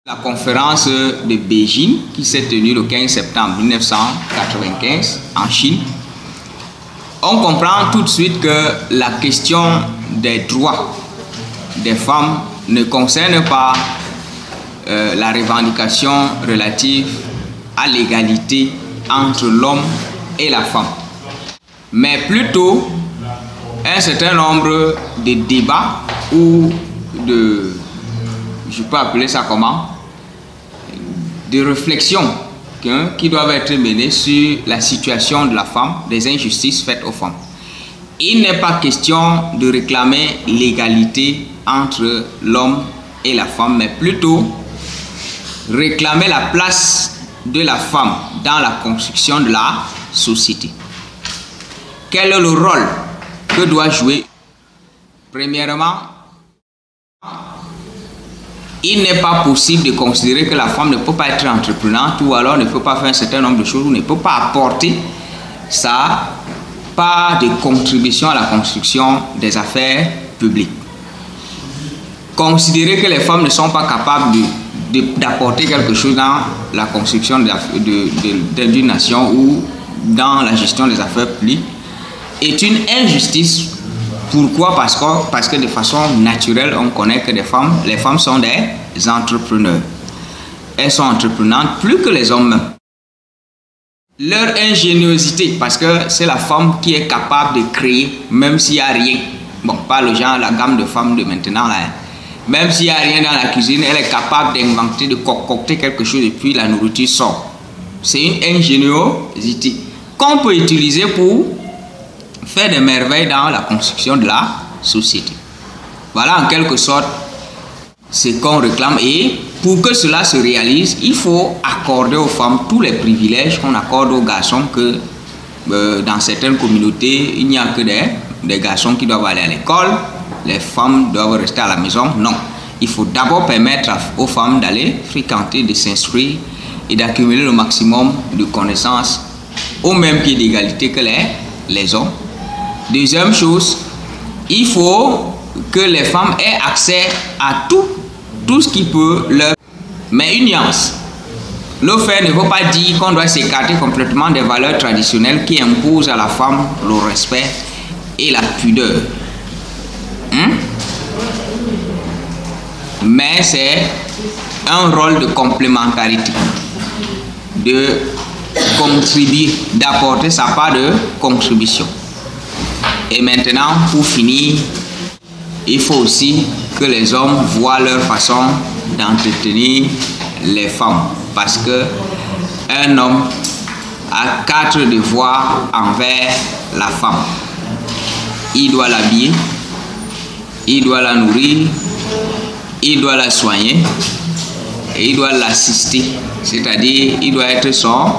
La conférence de Beijing qui s'est tenue le 15 septembre 1995 en Chine, on comprend tout de suite que la question des droits des femmes ne concerne pas la revendication relative à l'égalité entre l'homme et la femme, mais plutôt un certain nombre de débats ou de, je peux appeler ça comment, de réflexions qui doivent être menées sur la situation de la femme, des injustices faites aux femmes. Il n'est pas question de réclamer l'égalité entre l'homme et la femme, mais plutôt réclamer la place de la femme dans la construction de la société. Quel est le rôle que doit jouer? Premièrement, il n'est pas possible de considérer que la femme ne peut pas être entreprenante ou alors ne peut pas faire un certain nombre de choses ou ne peut pas apporter sa part de contribution à la construction des affaires publiques. Considérer que les femmes ne sont pas capables d'apporter quelque chose dans la construction d'une nation ou dans la gestion des affaires publiques est une injustice. Pourquoi? Parce que de façon naturelle, on connaît que les femmes sont des entrepreneurs. Elles sont entreprenantes plus que les hommes. Leur ingéniosité, parce que c'est la femme qui est capable de créer, même s'il n'y a rien. Bon, pas le genre, la gamme de femmes de maintenant, là. Même s'il n'y a rien dans la cuisine, elle est capable d'inventer, de concocter quelque chose et puis la nourriture sort. C'est une ingéniosité qu'on peut utiliser pour faire des merveilles dans la construction de la société. Voilà en quelque sorte ce qu'on réclame, et pour que cela se réalise, il faut accorder aux femmes tous les privilèges qu'on accorde aux garçons, que dans certaines communautés, il n'y a que des garçons qui doivent aller à l'école, les femmes doivent rester à la maison. Non, il faut d'abord permettre aux femmes d'aller fréquenter, de s'instruire et d'accumuler le maximum de connaissances au même pied d'égalité que les hommes. Deuxième chose, il faut que les femmes aient accès à tout ce qui peut leur... Mais une nuance. Le fait ne veut pas dire qu'on doit s'écarter complètement des valeurs traditionnelles qui imposent à la femme le respect et la pudeur. Mais c'est un rôle de complémentarité, de contribuer, d'apporter sa part de contribution. Et maintenant, pour finir, il faut aussi que les hommes voient leur façon d'entretenir les femmes. Parce que un homme a 4 devoirs envers la femme. Il doit l'habiller, il doit la nourrir, il doit la soigner et il doit l'assister. C'est-à-dire, il doit être son